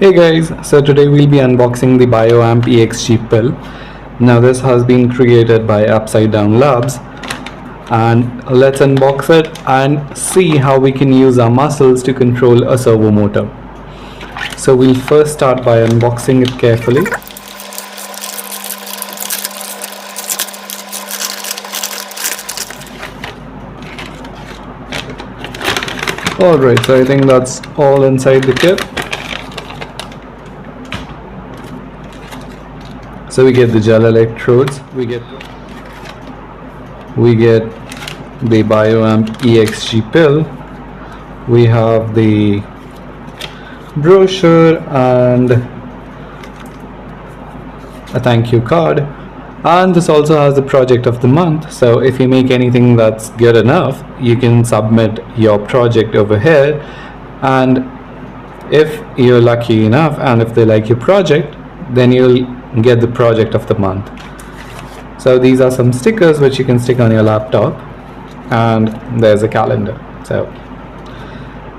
Hey guys, so today we'll be unboxing the BioAmp EXG Pill. Now this has been created by Upside Down Labs, and let's unbox it and see how we can use our muscles to control a servo motor. So we'll first start by unboxing it carefully. Alright, so I think that's all inside the kit. So we get the gel electrodes, we get the BioAmp EXG pill, we have the brochure and a thank you card, and this also has the project of the month. So if you make anything that's good enough, you can submit your project over here, and if you're lucky enough and if they like your project, then you'll get the project of the month. So these are some stickers which you can stick on your laptop, and there's a calendar. So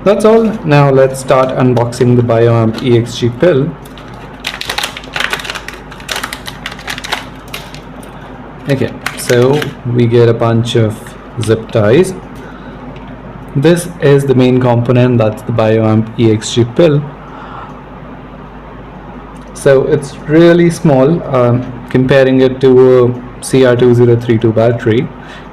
that's all. Now let's start unboxing the BioAmp EXG pill. Okay, so we get a bunch of zip ties. This is the main component, that's the BioAmp EXG pill. So it's really small, comparing it to a CR2032 battery.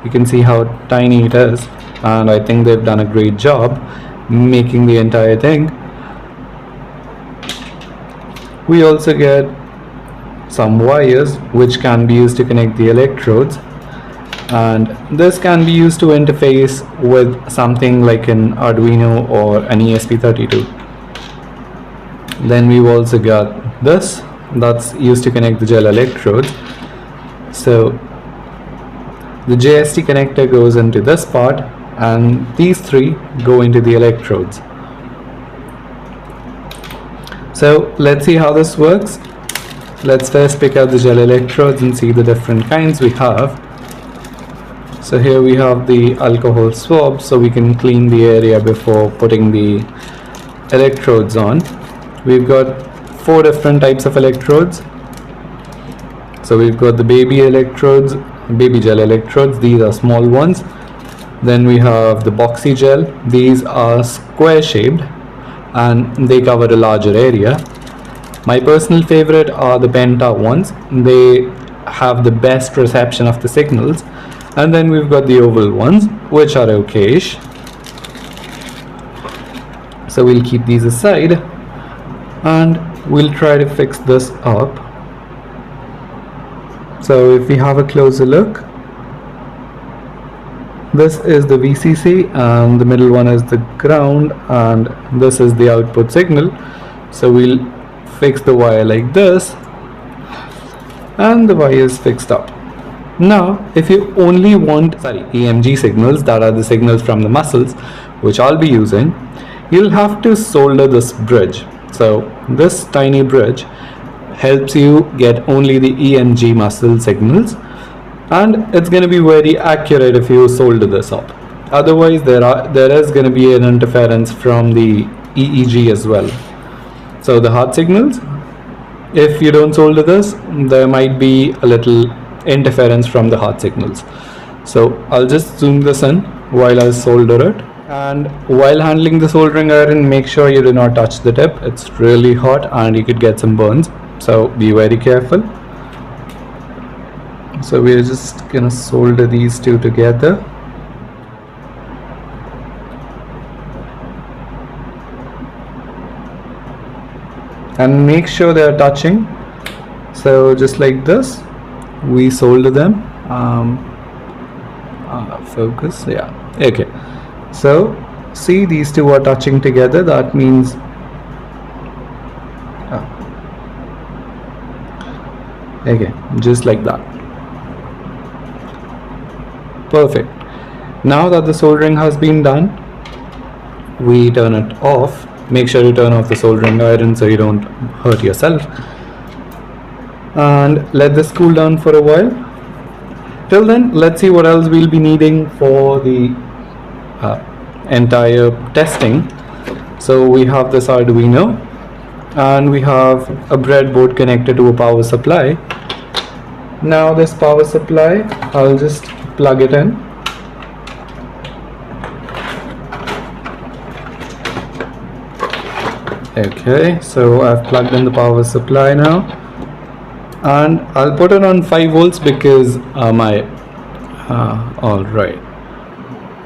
You can see how tiny it is, and I think they've done a great job making the entire thing. We also get some wires which can be used to connect the electrodes, and this can be used to interface with something like an Arduino or an ESP32. Then we've also got this that's used to connect the gel electrodes. So the JST connector goes into this part, and these three go into the electrodes. So let's see how this works. Let's first pick out the gel electrodes and see the different kinds we have. So here we have the alcohol swab, so we can clean the area before putting the electrodes on. We've got 4 different types of electrodes. So we've got the baby electrodes, baby gel electrodes, these are small ones. Then we have the boxy gel, these are square shaped and they cover a larger area. My personal favorite are the penta ones, they have the best reception of the signals. And then we've got the oval ones, which are okayish. So we'll keep these aside and we'll try to fix this up. So if we have a closer look, this is the VCC and the middle one is the ground, and this is the output signal. So we'll fix the wire like this, and the wire is fixed up. Now if you only want EMG signals, that are the signals from the muscles, which I'll be using, you'll have to solder this bridge. So this tiny bridge helps you get only the EMG muscle signals, and it's going to be very accurate if you solder this up. Otherwise there is going to be an interference from the EEG as well. So the heart signals, if you don't solder this, there might be a little interference from the heart signals. So I'll just zoom this in while I solder it. And while handling the soldering iron, make sure you do not touch the tip. It's really hot and you could get some burns, so be very careful. So we're just gonna solder these two together. And make sure they are touching. So just like this, we solder them. Focus, yeah, okay. So see, these two are touching together, that means okay, just like that. Perfect. Now that the soldering has been done, we turn it off. Make sure you turn off the soldering iron so you don't hurt yourself, and let this cool down for a while. Till then, let's see what else we'll be needing for the entire testing. So we have this Arduino, and we have a breadboard connected to a power supply. Now this power supply, I'll just plug it in. Okay, so I've plugged in the power supply now, and I'll put it on 5 volts because alright.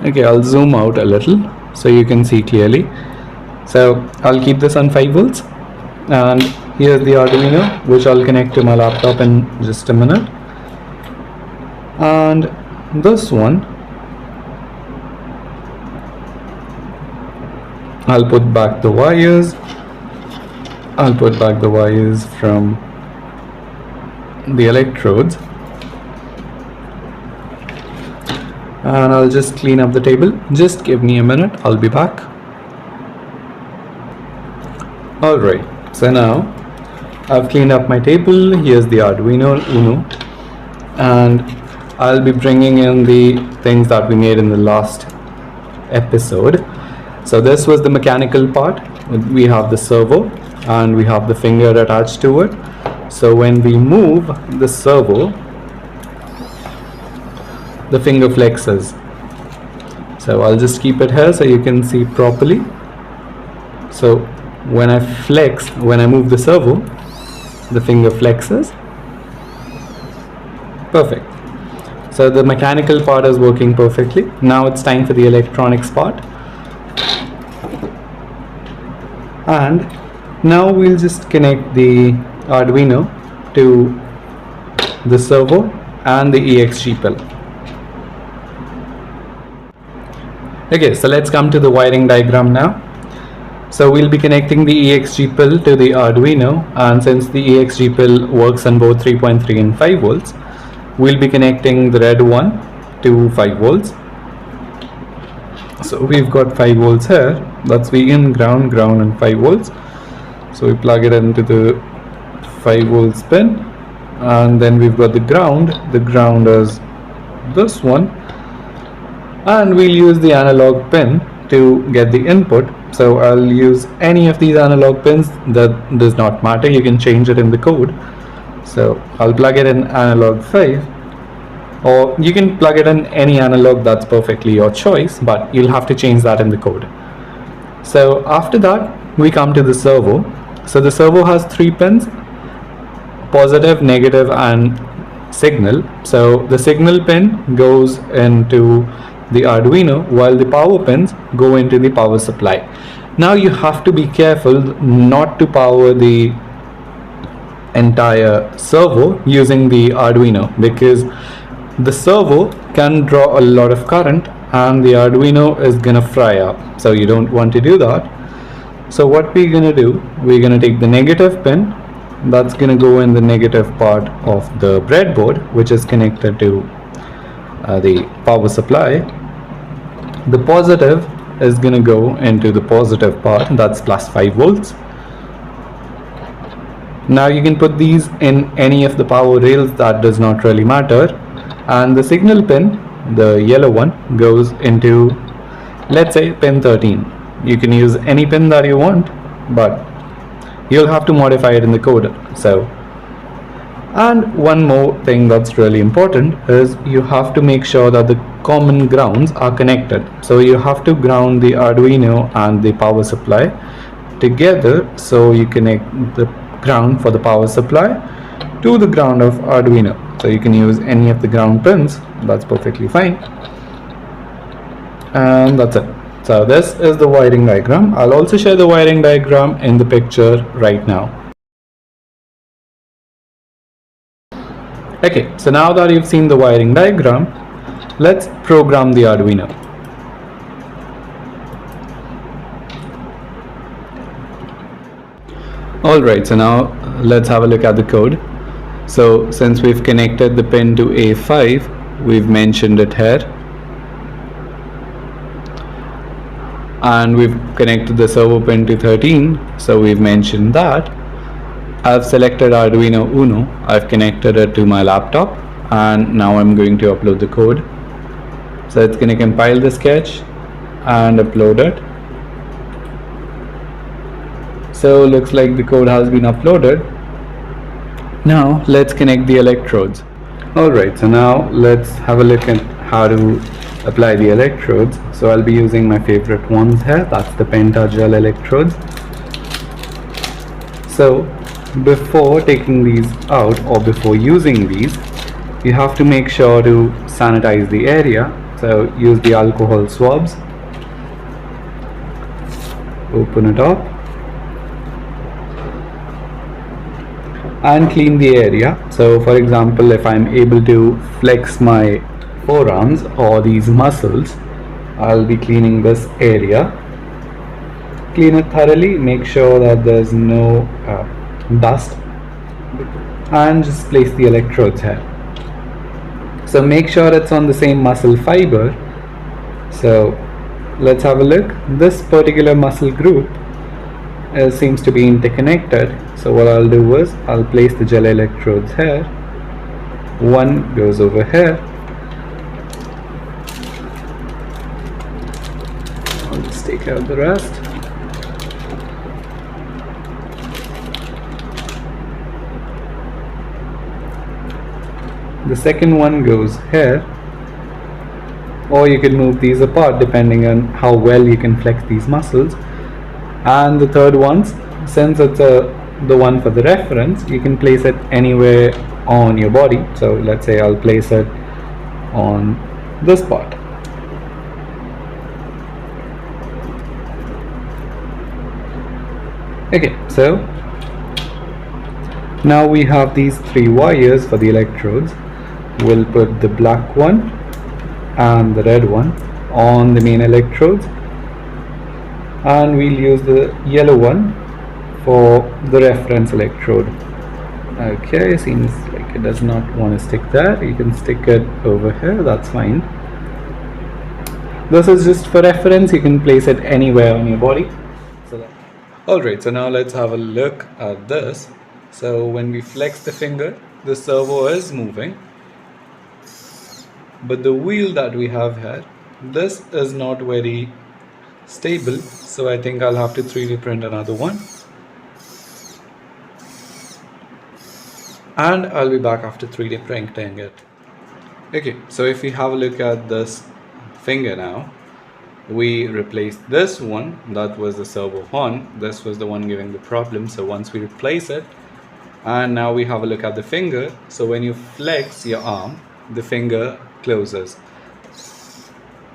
Okay, I'll zoom out a little so you can see clearly. So I'll keep this on 5 volts, and here's the Arduino, which I'll connect to my laptop in just a minute. And this one, I'll put back the wires. I'll put back the wires from the electrodes, and I'll just clean up the table. Just give me a minute, I'll be back. Alright, so now I've cleaned up my table. Here's the Arduino Uno, and I'll be bringing in the things that we made in the last episode. So this was the mechanical part. We have the servo and we have the finger attached to it. So when we move the servo, the finger flexes. So I'll just keep it here so you can see properly. So when I move the servo, the finger flexes. Perfect. So the mechanical part is working perfectly. Now it's time for the electronics part. And now we'll just connect the Arduino to the servo and the EXG pill. Okay, so let's come to the wiring diagram now. So we'll be connecting the EXG pill to the Arduino, and since the EXG pill works on both 3.3 and 5 volts, we'll be connecting the red one to 5 volts. So we've got 5 volts here. That's VIN, ground, and 5 volts. So we plug it into the 5 volts pin, and then we've got the ground. The ground is this one, and we'll use the analog pin to get the input. So I'll use any of these analog pins. That does not matter, you can change it in the code. So I'll plug it in analog 5, or you can plug it in any analog, that's perfectly your choice, but you'll have to change that in the code. So after that we come to the servo. So the servo has 3 pins: positive, negative, and signal. So the signal pin goes into the Arduino while the power pins go into the power supply. Now you have to be careful not to power the entire servo using the Arduino, because the servo can draw a lot of current and the Arduino is gonna fry up. So you don't want to do that. So what we're gonna do, we're gonna take the negative pin, that's gonna go in the negative part of the breadboard, which is connected to the power supply. The positive is gonna go into the positive part, that's plus 5 volts. Now you can put these in any of the power rails, that does not really matter. And the signal pin, the yellow one, goes into, let's say, pin 13. You can use any pin that you want, but you'll have to modify it in the code. So, and one more thing that's really important is you have to make sure that the common grounds are connected. So you have to ground the Arduino and the power supply together. So you connect the ground for the power supply to the ground of Arduino. So you can use any of the ground pins, that's perfectly fine. And that's it. So this is the wiring diagram. I'll also share the wiring diagram in the picture right now. Okay, so now that you've seen the wiring diagram, let's program the Arduino. Alright, so now let's have a look at the code. So since we've connected the pin to A5, we've mentioned it here. And we've connected the servo pin to 13, so we've mentioned that. I've selected Arduino Uno, I've connected it to my laptop, and now I'm going to upload the code. So it's going to compile the sketch and upload it. So looks like the code has been uploaded. Now let's connect the electrodes. Alright, so now let's have a look at how to apply the electrodes. So I'll be using my favorite ones here, that's the pentagel electrodes. So before taking these out or before using these, you have to make sure to sanitize the area. So use the alcohol swabs, open it up and clean the area. So for example, if I'm able to flex my forearms or these muscles, I'll be cleaning this area. Clean it thoroughly, make sure that there's no dust, and just place the electrodes here. So make sure it's on the same muscle fiber. So let's have a look. This particular muscle group seems to be interconnected. So what I'll do is I'll place the gel electrodes here. One goes over here. I'll just take out the rest. The second one goes here, or you can move these apart depending on how well you can flex these muscles. And the third one, since it's the one for the reference, you can place it anywhere on your body. So let's say I'll place it on this part. Okay, so now we have these three wires for the electrodes. We'll put the black one and the red one on the main electrodes, and we'll use the yellow one for the reference electrode. Okay, seems like it does not want to stick there. You can stick it over here, that's fine. This is just for reference, you can place it anywhere on your body. Alright, so now let's have a look at this. So when we flex the finger, the servo is moving, but the wheel that we have here, this is not very stable, so I think I'll have to 3D print another one, and I'll be back after 3D printing it. Okay, so if we have a look at this finger now, we replaced this one, that was the servo horn, this was the one giving the problem. So once we replace it, and now we have a look at the finger, so when you flex your arm, the finger closes.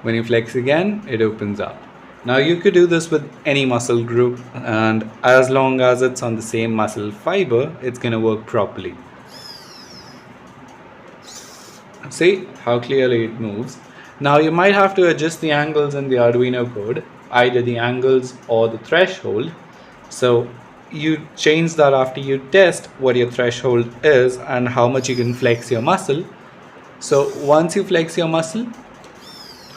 When you flex again, it opens up. Now you could do this with any muscle group, and as long as it's on the same muscle fiber, it's gonna work properly. See how clearly it moves. Now you might have to adjust the angles in the Arduino code, either the angles or the threshold. So you change that after you test what your threshold is and how much you can flex your muscle. So once you flex your muscle,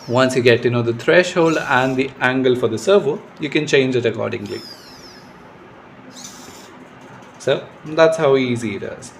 once you get to know the threshold and the angle for the servo, you can change it accordingly. So that's how easy it is.